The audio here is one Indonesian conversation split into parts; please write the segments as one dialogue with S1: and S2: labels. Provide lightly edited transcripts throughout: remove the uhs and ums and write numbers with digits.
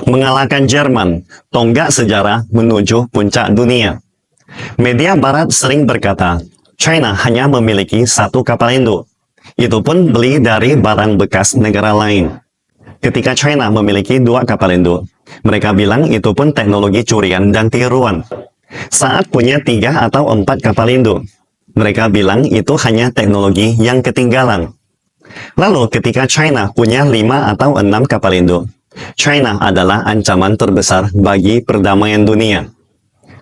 S1: Mengalahkan Jerman, tonggak sejarah menuju puncak dunia. Media barat sering berkata, China hanya memiliki satu kapal induk. Itu pun beli dari barang bekas negara lain. Ketika China memiliki dua kapal induk, mereka bilang itu pun teknologi curian dan tiruan. Saat punya 3 atau 4 kapal induk, mereka bilang itu hanya teknologi yang ketinggalan. Lalu ketika China punya 5 atau 6 kapal induk, China adalah ancaman terbesar bagi perdamaian dunia.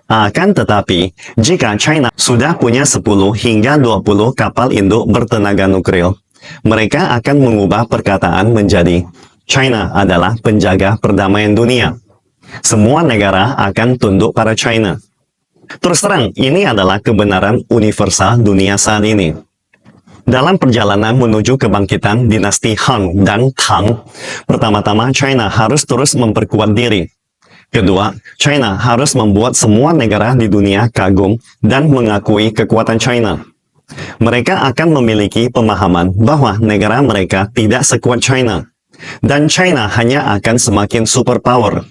S1: Akan tetapi, jika China sudah punya 10 hingga 20 kapal induk bertenaga nuklir, mereka akan mengubah perkataan menjadi China adalah penjaga perdamaian dunia. Semua negara akan tunduk pada China. Terus terang, ini adalah kebenaran universal dunia saat ini. Dalam perjalanan menuju kebangkitan dinasti Han dan Tang, pertama-tama China harus terus memperkuat diri. Kedua, China harus membuat semua negara di dunia kagum dan mengakui kekuatan China. Mereka akan memiliki pemahaman bahwa negara mereka tidak sekuat China, dan China hanya akan semakin superpower.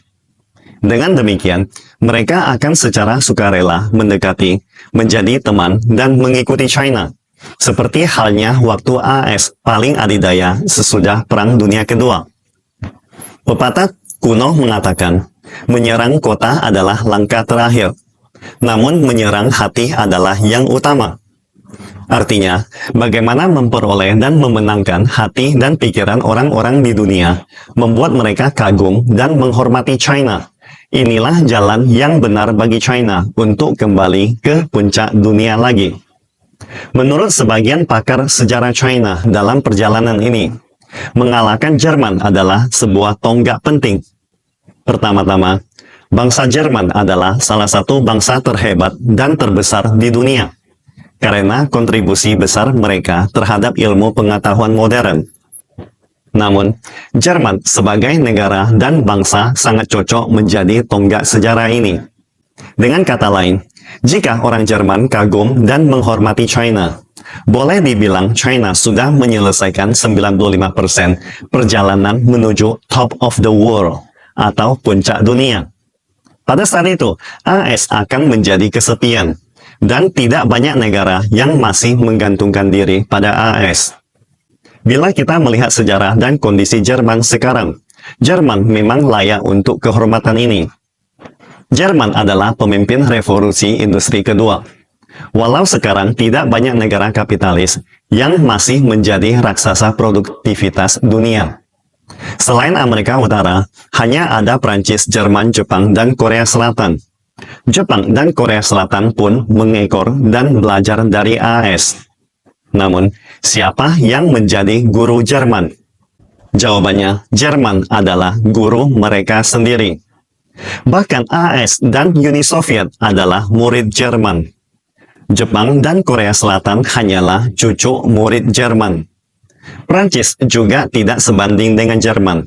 S1: Dengan demikian, mereka akan secara sukarela mendekati, menjadi teman, dan mengikuti China. Seperti halnya waktu AS paling adidaya sesudah Perang Dunia Kedua. Pepatah kuno mengatakan, menyerang kota adalah langkah terakhir, namun menyerang hati adalah yang utama. Artinya, bagaimana memperoleh dan memenangkan hati dan pikiran orang-orang di dunia, membuat mereka kagum dan menghormati China. Inilah jalan yang benar bagi China untuk kembali ke puncak dunia lagi. Menurut sebagian pakar sejarah China dalam perjalanan ini, mengalahkan Jerman adalah sebuah tonggak penting. Pertama-tama, bangsa Jerman adalah salah satu bangsa terhebat dan terbesar di dunia, karena kontribusi besar mereka terhadap ilmu pengetahuan modern. Namun, Jerman sebagai negara dan bangsa sangat cocok menjadi tonggak sejarah ini. Dengan kata lain, jika orang Jerman kagum dan menghormati China, boleh dibilang China sudah menyelesaikan 95% perjalanan menuju top of the world atau puncak dunia. Pada saat itu, AS akan menjadi kesepian, dan tidak banyak negara yang masih menggantungkan diri pada AS. Bila kita melihat sejarah dan kondisi Jerman sekarang, Jerman memang layak untuk kehormatan ini. Jerman adalah pemimpin revolusi industri kedua. Walau sekarang tidak banyak negara kapitalis yang masih menjadi raksasa produktivitas dunia. Selain Amerika Utara, hanya ada Prancis, Jerman, Jepang, dan Korea Selatan. Jepang dan Korea Selatan pun mengekor dan belajar dari AS. Namun, siapa yang menjadi guru Jerman? Jawabannya, Jerman adalah guru mereka sendiri. Bahkan AS dan Uni Soviet adalah murid Jerman. Jepang dan Korea Selatan hanyalah cucu murid Jerman. Prancis juga tidak sebanding dengan Jerman.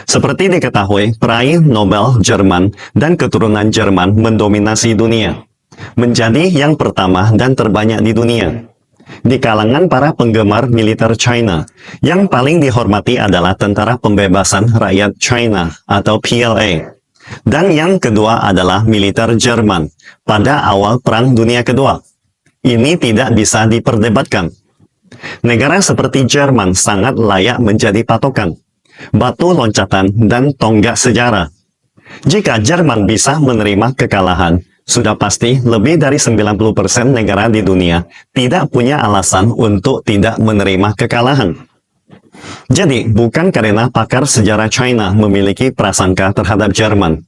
S1: Seperti diketahui, peraih Nobel Jerman dan keturunan Jerman mendominasi dunia, menjadi yang pertama dan terbanyak di dunia. Di kalangan para penggemar militer China, yang paling dihormati adalah Tentara Pembebasan Rakyat China atau PLA. Dan yang kedua adalah militer Jerman pada awal Perang Dunia Kedua. Ini tidak bisa diperdebatkan. Negara seperti Jerman sangat layak menjadi patokan, batu loncatan, dan tonggak sejarah. Jika Jerman bisa menerima kekalahan, sudah pasti lebih dari 90% negara di dunia tidak punya alasan untuk tidak menerima kekalahan. Jadi, bukan karena pakar sejarah China memiliki prasangka terhadap Jerman,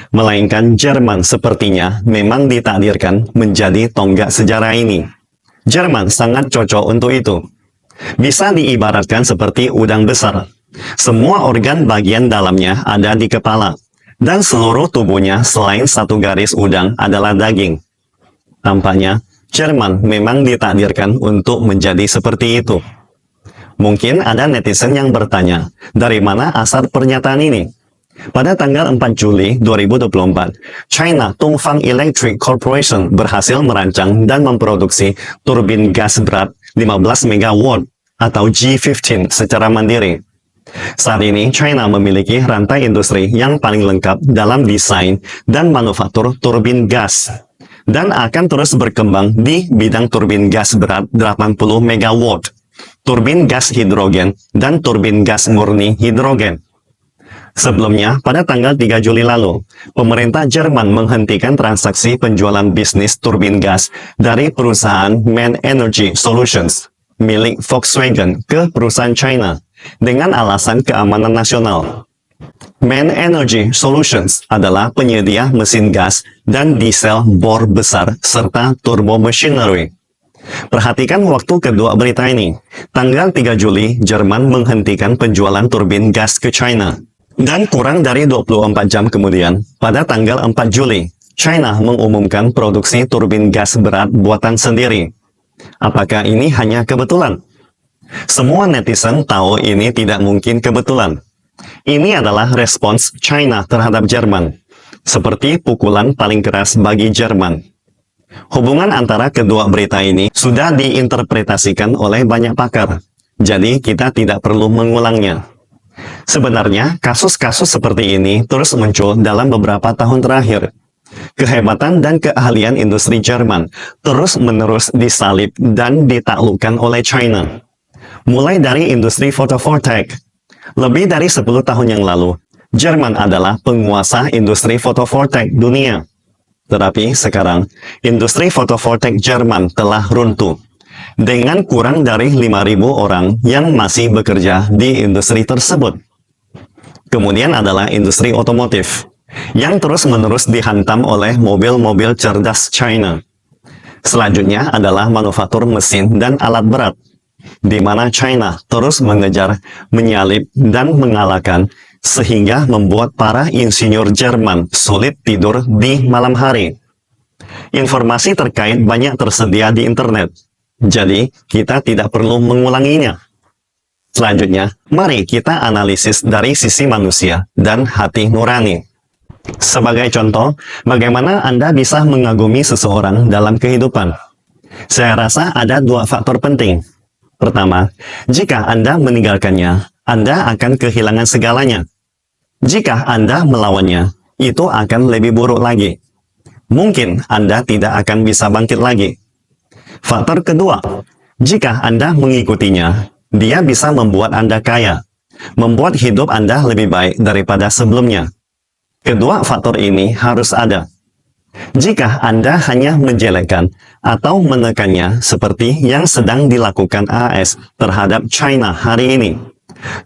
S1: melainkan Jerman sepertinya memang ditakdirkan menjadi tonggak sejarah ini. Jerman sangat cocok untuk itu. Bisa diibaratkan seperti udang besar. Semua organ bagian dalamnya ada di kepala, dan seluruh tubuhnya selain satu garis udang adalah daging. Tampaknya, Jerman memang ditakdirkan untuk menjadi seperti itu. Mungkin ada netizen yang bertanya, dari mana asal pernyataan ini? Pada tanggal 4 Juli 2024, China Tongfang Electric Corporation berhasil merancang dan memproduksi turbin gas berat 15 MW atau G15 secara mandiri. Saat ini, China memiliki rantai industri yang paling lengkap dalam desain dan manufaktur turbin gas, dan akan terus berkembang di bidang turbin gas berat 80 MW, turbin gas hidrogen, dan turbin gas murni hidrogen. Sebelumnya, pada tanggal 3 Juli lalu, pemerintah Jerman menghentikan transaksi penjualan bisnis turbin gas dari perusahaan MAN Energy Solutions milik Volkswagen ke perusahaan China dengan alasan keamanan nasional. MAN Energy Solutions adalah penyedia mesin gas dan diesel bor besar serta turbo machinery. Perhatikan waktu kedua berita ini. Tanggal 3 Juli, Jerman menghentikan penjualan turbin gas ke China. Dan kurang dari 24 jam kemudian, pada tanggal 4 Juli, China mengumumkan produksi turbin gas berat buatan sendiri. Apakah ini hanya kebetulan? Semua netizen tahu ini tidak mungkin kebetulan. Ini adalah respons China terhadap Jerman, seperti pukulan paling keras bagi Jerman. Hubungan antara kedua berita ini sudah diinterpretasikan oleh banyak pakar, jadi kita tidak perlu mengulangnya. Sebenarnya, kasus-kasus seperti ini terus muncul dalam beberapa tahun terakhir. Kehebatan dan keahlian industri Jerman terus-menerus disalib dan ditaklukkan oleh China. Mulai dari industri fotovoltaik. Lebih dari 10 tahun yang lalu, Jerman adalah penguasa industri fotovoltaik dunia. Tetapi sekarang, industri fotovoltaik Jerman telah runtuh, dengan kurang dari 5.000 orang yang masih bekerja di industri tersebut. Kemudian adalah industri otomotif, yang terus-menerus dihantam oleh mobil-mobil cerdas China. Selanjutnya adalah manufaktur mesin dan alat berat, di mana China terus mengejar, menyalip, dan mengalahkan, sehingga membuat para insinyur Jerman sulit tidur di malam hari. Informasi terkait banyak tersedia di internet, jadi kita tidak perlu mengulanginya. Selanjutnya, mari kita analisis dari sisi manusia dan hati nurani. Sebagai contoh, bagaimana Anda bisa mengagumi seseorang dalam kehidupan? Saya rasa ada dua faktor penting. Pertama, jika Anda meninggalkannya, Anda akan kehilangan segalanya. Jika Anda melawannya, itu akan lebih buruk lagi. Mungkin Anda tidak akan bisa bangkit lagi. Faktor kedua, jika Anda mengikutinya, dia bisa membuat Anda kaya, membuat hidup Anda lebih baik daripada sebelumnya. Kedua faktor ini harus ada. Jika Anda hanya menjelekkan atau menekannya seperti yang sedang dilakukan AS terhadap China hari ini,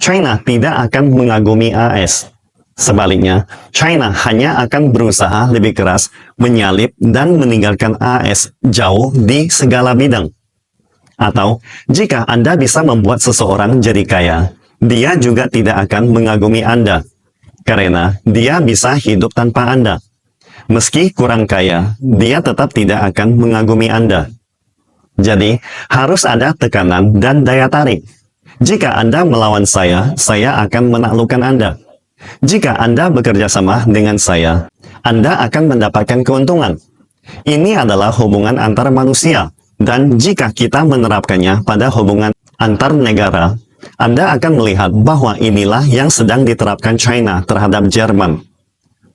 S1: China tidak akan mengagumi AS. Sebaliknya, China hanya akan berusaha lebih keras menyalip dan meninggalkan AS jauh di segala bidang. Atau, jika Anda bisa membuat seseorang jadi kaya, dia juga tidak akan mengagumi Anda, karena dia bisa hidup tanpa Anda. Meski kurang kaya, dia tetap tidak akan mengagumi Anda. Jadi, harus ada tekanan dan daya tarik. Jika Anda melawan saya akan menaklukkan Anda. Jika Anda bekerja sama dengan saya, Anda akan mendapatkan keuntungan. Ini adalah hubungan antar manusia, dan jika kita menerapkannya pada hubungan antar negara, Anda akan melihat bahwa inilah yang sedang diterapkan China terhadap Jerman.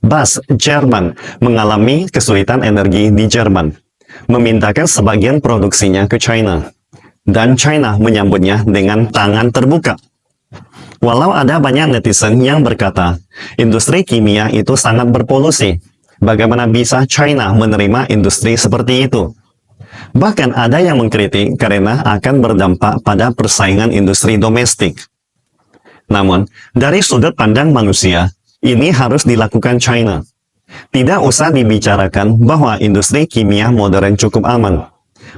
S1: BAS Jerman mengalami kesulitan energi di Jerman, memindahkan sebagian produksinya ke China, dan China menyambutnya dengan tangan terbuka. Walau ada banyak netizen yang berkata, industri kimia itu sangat berpolusi, bagaimana bisa China menerima industri seperti itu? Bahkan ada yang mengkritik karena akan berdampak pada persaingan industri domestik. Namun, dari sudut pandang manusia, ini harus dilakukan China. Tidak usah dibicarakan bahwa industri kimia modern cukup aman.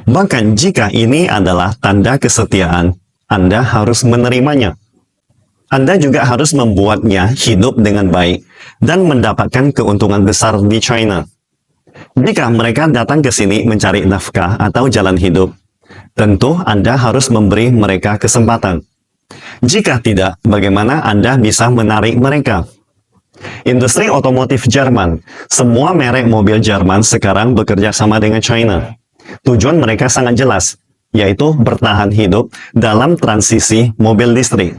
S1: Bahkan jika ini adalah tanda kesetiaan, Anda harus menerimanya. Anda juga harus membuatnya hidup dengan baik dan mendapatkan keuntungan besar di China. Jika mereka datang ke sini mencari nafkah atau jalan hidup, tentu Anda harus memberi mereka kesempatan. Jika tidak, bagaimana Anda bisa menarik mereka? Industri otomotif Jerman, semua merek mobil Jerman sekarang bekerja sama dengan China. Tujuan mereka sangat jelas, yaitu bertahan hidup dalam transisi mobil listrik.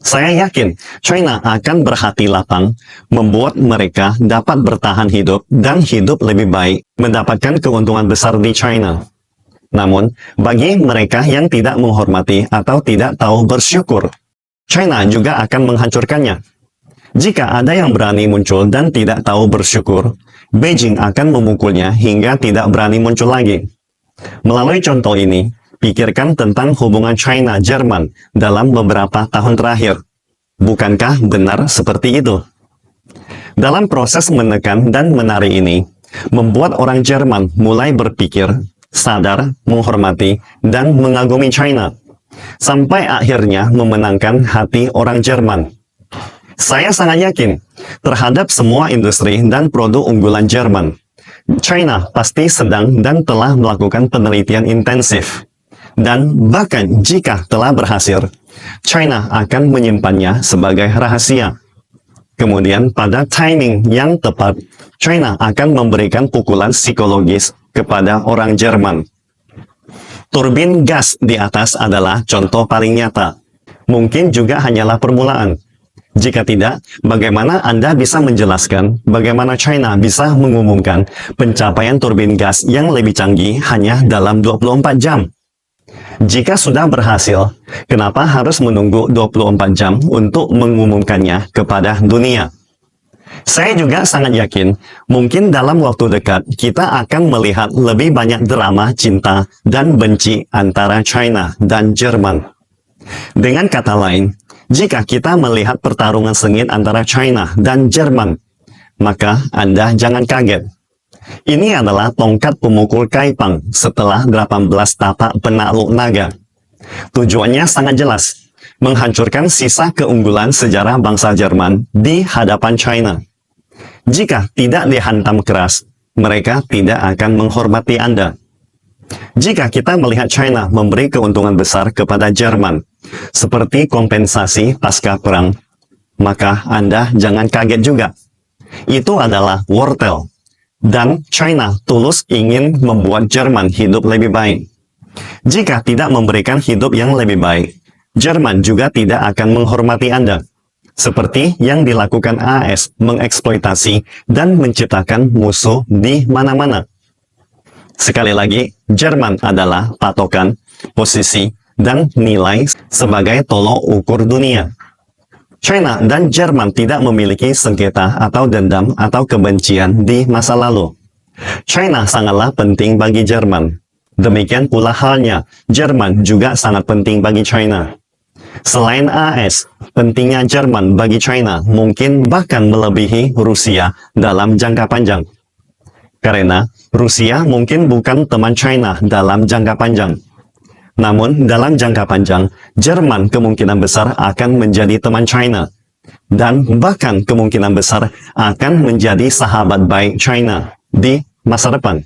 S1: Saya yakin China akan berhati lapang, membuat mereka dapat bertahan hidup dan hidup lebih baik, mendapatkan keuntungan besar di China. Namun, bagi mereka yang tidak menghormati atau tidak tahu bersyukur, China juga akan menghancurkannya. Jika ada yang berani muncul dan tidak tahu bersyukur, Beijing akan memukulnya hingga tidak berani muncul lagi. Melalui contoh ini, pikirkan tentang hubungan China-Jerman dalam beberapa tahun terakhir. Bukankah benar seperti itu? Dalam proses menekan dan menarik ini, membuat orang Jerman mulai berpikir, sadar, menghormati, dan mengagumi China, sampai akhirnya memenangkan hati orang Jerman. Saya sangat yakin terhadap semua industri dan produk unggulan Jerman, China pasti sedang dan telah melakukan penelitian intensif. Dan bahkan jika telah berhasil, China akan menyimpannya sebagai rahasia. Kemudian pada timing yang tepat, China akan memberikan pukulan psikologis kepada orang Jerman. Turbin gas di atas adalah contoh paling nyata. Mungkin juga hanyalah permulaan. Jika tidak, bagaimana Anda bisa menjelaskan bagaimana China bisa mengumumkan pencapaian turbin gas yang lebih canggih hanya dalam 24 jam? Jika sudah berhasil, kenapa harus menunggu 24 jam untuk mengumumkannya kepada dunia? Saya juga sangat yakin, mungkin dalam waktu dekat kita akan melihat lebih banyak drama cinta dan benci antara China dan Jerman. Dengan kata lain, jika kita melihat pertarungan sengit antara China dan Jerman, maka Anda jangan kaget. Ini adalah tongkat pemukul Kaipang setelah 18 tapak penakluk naga. Tujuannya sangat jelas, menghancurkan sisa keunggulan sejarah bangsa Jerman di hadapan China. Jika tidak dihantam keras, mereka tidak akan menghormati Anda. Jika kita melihat China memberi keuntungan besar kepada Jerman, seperti kompensasi pasca perang, maka Anda jangan kaget juga. Itu adalah wortel. Dan China tulus ingin membuat Jerman hidup lebih baik. Jika tidak memberikan hidup yang lebih baik, Jerman juga tidak akan menghormati Anda. Seperti yang dilakukan AS mengeksploitasi dan menciptakan musuh di mana-mana. Sekali lagi, Jerman adalah patokan, posisi, dan nilai sebagai tolok ukur dunia. China dan Jerman tidak memiliki sengketa atau dendam atau kebencian di masa lalu. China sangatlah penting bagi Jerman. Demikian pula halnya, Jerman juga sangat penting bagi China. Selain AS, pentingnya Jerman bagi China mungkin bahkan melebihi Rusia dalam jangka panjang. Karena Rusia mungkin bukan teman China dalam jangka panjang. Namun dalam jangka panjang, Jerman kemungkinan besar akan menjadi teman China. Dan bahkan kemungkinan besar akan menjadi sahabat baik China di masa depan.